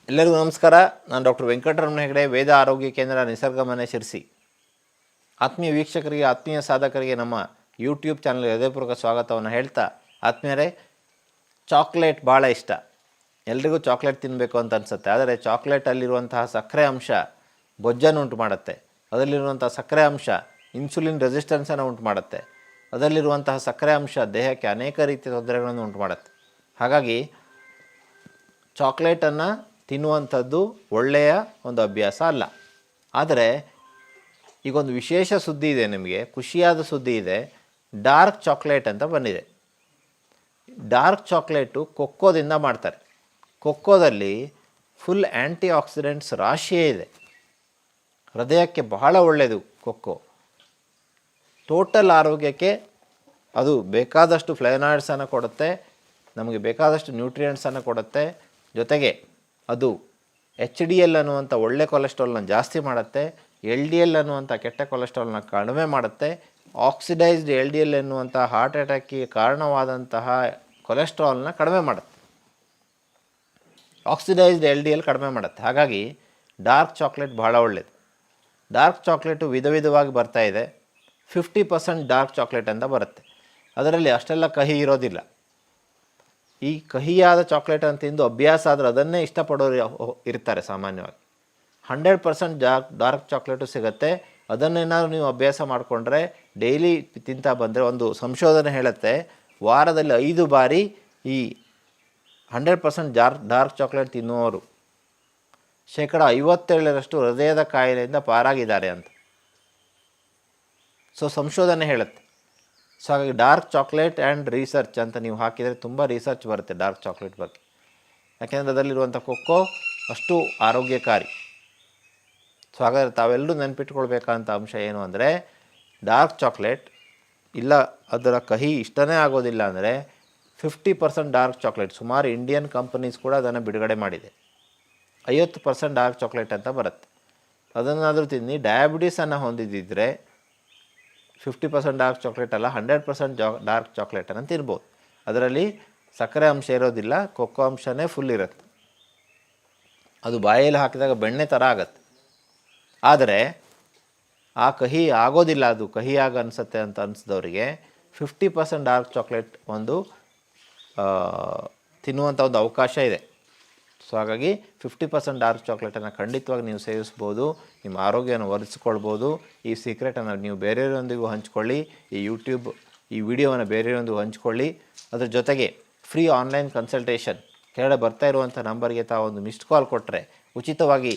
ಎಲ್ಲರಿಗೂ ನಮಸ್ಕಾರ. ನಾನು ಡಾಕ್ಟರ್ ವೆಂಕಟರಮಣ ಹೆಗಡೆ, ವೇದ ಆರೋಗ್ಯ ಕೇಂದ್ರ, ನಿಸರ್ಗ ಮನೆ, ಶಿರಸಿ. ಆತ್ಮೀಯ ವೀಕ್ಷಕರಿಗೆ, ಆತ್ಮೀಯ ಸಾಧಕರಿಗೆ ನಮ್ಮ ಯೂಟ್ಯೂಬ್ ಚಾನಲ್ಗೆ ಹೃದಯಪೂರ್ವಕ ಸ್ವಾಗತವನ್ನು ಹೇಳ್ತಾ, ಆತ್ಮೀಯರೇ, ಚಾಕ್ಲೇಟ್ ಭಾಳ ಇಷ್ಟ. ಎಲ್ರಿಗೂ ಚಾಕ್ಲೇಟ್ ತಿನ್ನಬೇಕು ಅಂತ ಅನಿಸುತ್ತೆ. ಆದರೆ ಚಾಕ್ಲೇಟಲ್ಲಿರುವಂತಹ ಸಕ್ಕರೆ ಅಂಶ ಬೊಜ್ಜನ್ನು ಉಂಟು ಮಾಡುತ್ತೆ. ಅದರಲ್ಲಿರುವಂಥ ಸಕ್ಕರೆ ಅಂಶ ಇನ್ಸುಲಿನ್ ರೆಸಿಸ್ಟೆನ್ಸನ್ನು ಉಂಟು ಮಾಡುತ್ತೆ. ಅದರಲ್ಲಿರುವಂತಹ ಸಕ್ಕರೆ ಅಂಶ ದೇಹಕ್ಕೆ ಅನೇಕ ರೀತಿಯ ತೊಂದರೆಗಳನ್ನು ಉಂಟು ಮಾಡುತ್ತೆ. ಹಾಗಾಗಿ ಚಾಕ್ಲೇಟನ್ನು ತಿನ್ನುವಂಥದ್ದು ಒಳ್ಳೆಯ ಒಂದು ಅಭ್ಯಾಸ ಅಲ್ಲ. ಆದರೆ ಈಗೊಂದು ವಿಶೇಷ ಸುದ್ದಿ ಇದೆ, ನಿಮಗೆ ಖುಷಿಯಾದ ಸುದ್ದಿ ಇದೆ. ಡಾರ್ಕ್ ಚಾಕ್ಲೇಟ್ ಅಂತ ಬಂದಿದೆ. ಡಾರ್ಕ್ ಚಾಕ್ಲೇಟು ಕೊಕ್ಕೋದಿಂದ ಮಾಡ್ತಾರೆ. ಕೊಕ್ಕೋದಲ್ಲಿ ಫುಲ್ ಆ್ಯಂಟಿ ಆಕ್ಸಿಡೆಂಟ್ಸ್ ರಾಶಿಯೇ ಇದೆ. ಹೃದಯಕ್ಕೆ ಬಹಳ ಒಳ್ಳೆಯದು ಕೊಕ್ಕೋ. ಟೋಟಲ್ ಆರೋಗ್ಯಕ್ಕೆ ಅದು ಬೇಕಾದಷ್ಟು ಫ್ಲೇನಾಯ್ಡ್ಸನ್ನು ಕೊಡುತ್ತೆ, ನಮಗೆ ಬೇಕಾದಷ್ಟು ನ್ಯೂಟ್ರಿಯೆಂಟ್ಸನ್ನು ಕೊಡುತ್ತೆ. ಜೊತೆಗೆ ಅದು HDL ಅನ್ನುವಂಥ ಒಳ್ಳೆ ಕೊಲೆಸ್ಟ್ರಾಲ್ನ ಜಾಸ್ತಿ ಮಾಡುತ್ತೆ, LDL ಅನ್ನುವಂಥ ಕೆಟ್ಟ ಕೊಲೆಸ್ಟ್ರಾಲ್ನ ಕಡಿಮೆ ಮಾಡುತ್ತೆ, ಆಕ್ಸಿಡೈಸ್ಡ್ LDL ಎನ್ನುವಂಥ ಹಾರ್ಟ್ ಅಟ್ಯಾಕ್ಗೆ ಕಾರಣವಾದಂತಹ ಕೊಲೆಸ್ಟ್ರಾಲ್ನ ಕಡಿಮೆ ಮಾಡುತ್ತೆ, ಆಕ್ಸಿಡೈಸ್ಡ್ LDL ಕಡಿಮೆ ಮಾಡುತ್ತೆ. ಹಾಗಾಗಿ ಡಾರ್ಕ್ ಚಾಕ್ಲೇಟ್ ಬಹಳ ಒಳ್ಳೆಯದು. ಡಾರ್ಕ್ ಚಾಕ್ಲೇಟು ವಿಧ ವಿಧವಾಗಿ ಬರ್ತಾಯಿದೆ. 50% ಡಾರ್ಕ್ ಚಾಕ್ಲೇಟ್ ಅಂತ ಬರುತ್ತೆ. ಅದರಲ್ಲಿ ಅಷ್ಟೆಲ್ಲ ಕಹಿ ಇರೋದಿಲ್ಲ. ಈ ಕಹಿಯಾದ ಚಾಕ್ಲೇಟನ್ನು ತಿಂದು ಅಭ್ಯಾಸ ಆದರೆ ಅದನ್ನೇ ಇಷ್ಟಪಡೋರು ಇರ್ತಾರೆ ಸಾಮಾನ್ಯವಾಗಿ. 100% ಡಾರ್ಕ್ ಚಾಕ್ಲೇಟು ಸಿಗುತ್ತೆ. ಅದನ್ನೇನಾದ್ರು ನೀವು ಅಭ್ಯಾಸ ಮಾಡಿಕೊಂಡ್ರೆ, ಡೈಲಿ ತಿಂತಾ ಬಂದರೆ, ಒಂದು ಸಂಶೋಧನೆ ಹೇಳುತ್ತೆ, ವಾರದಲ್ಲಿ 5 ಬಾರಿ ಈ 100% ಡಾರ್ಕ್ ಚಾಕ್ಲೇಟ್ ತಿನ್ನುವವರು 57% ಹೃದಯದ ಕಾಯಿಲೆಯಿಂದ ಪಾರಾಗಿದ್ದಾರೆ ಅಂತ. ಸಂಶೋಧನೆ ಹೇಳುತ್ತೆ. ಸೊ ಹಾಗಾಗಿ ಡಾರ್ಕ್ ಚಾಕ್ಲೇಟ್ ಆ್ಯಂಡ್ ರಿಸರ್ಚ್ ಅಂತ ನೀವು ಹಾಕಿದರೆ ತುಂಬ ರಿಸರ್ಚ್ ಬರುತ್ತೆ ಡಾರ್ಕ್ ಚಾಕ್ಲೇಟ್ ಬಗ್ಗೆ. ಯಾಕೆಂದರೆ ಅದರಲ್ಲಿರುವಂಥ ಕೊಕ್ಕೋ ಅಷ್ಟು ಆರೋಗ್ಯಕಾರಿ. ಸೊ ಹಾಗಾದರೆ ತಾವೆಲ್ಲರೂ ನೆನಪಿಟ್ಕೊಳ್ಬೇಕಂತ ಅಂಶ ಏನು ಅಂದರೆ, ಡಾರ್ಕ್ ಚಾಕ್ಲೇಟ್ ಇಲ್ಲ ಅದರ ಕಹಿ ಇಷ್ಟನೇ ಆಗೋದಿಲ್ಲ ಅಂದರೆ 50% ಡಾರ್ಕ್ ಚಾಕ್ಲೇಟ್, ಸುಮಾರು ಇಂಡಿಯನ್ ಕಂಪನೀಸ್ ಕೂಡ ಅದನ್ನು ಬಿಡುಗಡೆ ಮಾಡಿದೆ. 50% ಡಾರ್ಕ್ ಚಾಕ್ಲೇಟ್ ಅಂತ ಬರುತ್ತೆ. ಅದನ್ನಾದರೂ ತಿನ್ನಿ. ಡಯಾಬಿಟೀಸನ್ನು ಹೊಂದಿದ್ದರೆ 50% ಡಾರ್ಕ್ ಚಾಕ್ಲೇಟ್ ಅಲ್ಲ, 100% ಡಾರ್ಕ್ ಚಾಕ್ಲೇಟನ್ನು ತಿನ್ಬೋದು. ಅದರಲ್ಲಿ ಸಕ್ಕರೆ ಅಂಶ ಇರೋದಿಲ್ಲ, ಕೊಕ್ಕೋ ಅಂಶನೇ ಫುಲ್ ಇರುತ್ತೆ. ಅದು ಬಾಯಲ್ಲಿ ಹಾಕಿದಾಗ ಬೆಣ್ಣೆ ಥರ ಆಗುತ್ತೆ. ಆದರೆ ಆ ಕಹಿ ಆಗೋದಿಲ್ಲ, ಅದು ಕಹಿಯಾಗಿ ಅನಿಸುತ್ತೆ ಅಂತ ಅನಿಸಿದವರಿಗೆ 50% ಡಾರ್ಕ್ ಚಾಕ್ಲೇಟ್ ಒಂದು ತಿನ್ನುವಂಥ ಒಂದು ಅವಕಾಶ ಇದೆ. ಸೊ ಹಾಗಾಗಿ 50% ಡಾರ್ಕ್ ಚಾಕ್ಲೇಟನ್ನು ಖಂಡಿತವಾಗಿ ನೀವು ಸೇವಿಸ್ಬೋದು, ನಿಮ್ಮ ಆರೋಗ್ಯವನ್ನು ಒರೆಸ್ಕೊಳ್ಬೋದು. ಈ ಸೀಕ್ರೆಟನ್ನು ನೀವು ಬೇರೆಯವರೊಂದಿಗೂ ಹಂಚ್ಕೊಳ್ಳಿ. ಈ ವಿಡಿಯೋವನ್ನು ಬೇರೆಯವರೊಂದಿಗೂ ಹಂಚ್ಕೊಳ್ಳಿ. ಅದ್ರ ಜೊತೆಗೆ ಫ್ರೀ ಆನ್ಲೈನ್ ಕನ್ಸಲ್ಟೇಷನ್ ಕೆಳಗಡೆ ಬರ್ತಾ ಇರುವಂಥ ನಂಬರ್ಗೆ ತಾವೊಂದು ಮಿಸ್ಡ್ ಕಾಲ್ ಕೊಟ್ಟರೆ ಉಚಿತವಾಗಿ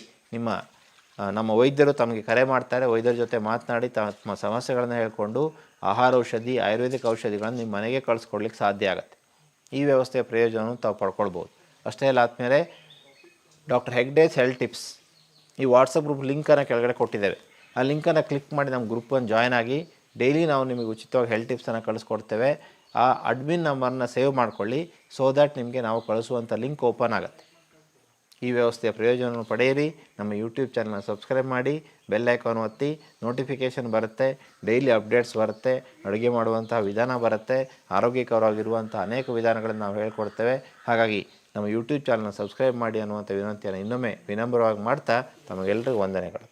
ನಮ್ಮ ವೈದ್ಯರು ತಮಗೆ ಕರೆ ಮಾಡ್ತಾರೆ. ವೈದ್ಯರ ಜೊತೆ ಮಾತನಾಡಿ ತಮ್ಮ ಸಮಸ್ಯೆಗಳನ್ನು ಹೇಳಿಕೊಂಡು ಆಹಾರ ಔಷಧಿ, ಆಯುರ್ವೇದಿಕ್ ಔಷಧಿಗಳನ್ನು ನಿಮ್ಮ ಮನೆಗೆ ಕಳಿಸ್ಕೊಡ್ಲಿಕ್ಕೆ ಸಾಧ್ಯ ಆಗುತ್ತೆ. ಈ ವ್ಯವಸ್ಥೆಯ ಪ್ರಯೋಜನವನ್ನು ತಾವು ಪಡ್ಕೊಳ್ಬೋದು. ಅಷ್ಟೇ ಅಲ್ಲ ಆದಮೇಲೆ ಡಾಕ್ಟರ್ ಹೆಗ್ಡೇಸ್ ಹೆಲ್ತ್ ಟಿಪ್ಸ್ ಈ ವಾಟ್ಸಪ್ ಗ್ರೂಪ್ ಲಿಂಕನ್ನು ಕೆಳಗಡೆ ಕೊಟ್ಟಿದ್ದೇವೆ. ಆ ಲಿಂಕನ್ನು ಕ್ಲಿಕ್ ಮಾಡಿ ನಮ್ಮ ಗ್ರೂಪನ್ನು ಜಾಯ್ನ್ ಆಗಿ, ಡೈಲಿ ನಾವು ನಿಮಗೆ ಉಚಿತವಾಗಿ ಹೆಲ್ತ್ ಟಿಪ್ಸನ್ನು ಕಳಿಸ್ಕೊಡ್ತೇವೆ. ಆ ಅಡ್ಮಿನ್ ನಂಬರ್ನ ಸೇವ್ ಮಾಡ್ಕೊಳ್ಳಿ. ಸೊ ದ್ಯಾಟ್ ನಿಮಗೆ ನಾವು ಕಳಿಸುವಂಥ ಲಿಂಕ್ ಓಪನ್ ಆಗುತ್ತೆ. ಈ ವ್ಯವಸ್ಥೆಯ ಪ್ರಯೋಜನವನ್ನು ಪಡೆಯಿರಿ. ನಮ್ಮ ಯೂಟ್ಯೂಬ್ ಚಾನಲ್ನ ಸಬ್ಸ್ಕ್ರೈಬ್ ಮಾಡಿ, ಬೆಲ್ ಐಕಾನ್ ಒತ್ತಿ, ನೋಟಿಫಿಕೇಷನ್ ಬರುತ್ತೆ, ಡೈಲಿ ಅಪ್ಡೇಟ್ಸ್ ಬರುತ್ತೆ, ಅಡುಗೆ ಮಾಡುವಂತಹ ವಿಧಾನ ಬರುತ್ತೆ, ಆರೋಗ್ಯಕರವಾಗಿರುವಂಥ ಅನೇಕ ವಿಧಾನಗಳನ್ನು ನಾವು ಹೇಳ್ಕೊಡ್ತೇವೆ. ಹಾಗಾಗಿ ನಮ್ಮ ಯೂಟ್ಯೂಬ್ ಚಾನಲ್ನ ಸಬ್ಸ್ಕ್ರೈಬ್ ಮಾಡಿ ಅನ್ನುವಂಥ ವಿನಂತಿಯನ್ನು ಇನ್ನೊಮ್ಮೆ ವಿನಮ್ರವಾಗಿ ಮಾಡ್ತಾ ತಮಗೆಲ್ಲರಿಗೂ ವಂದನೆಗಳು.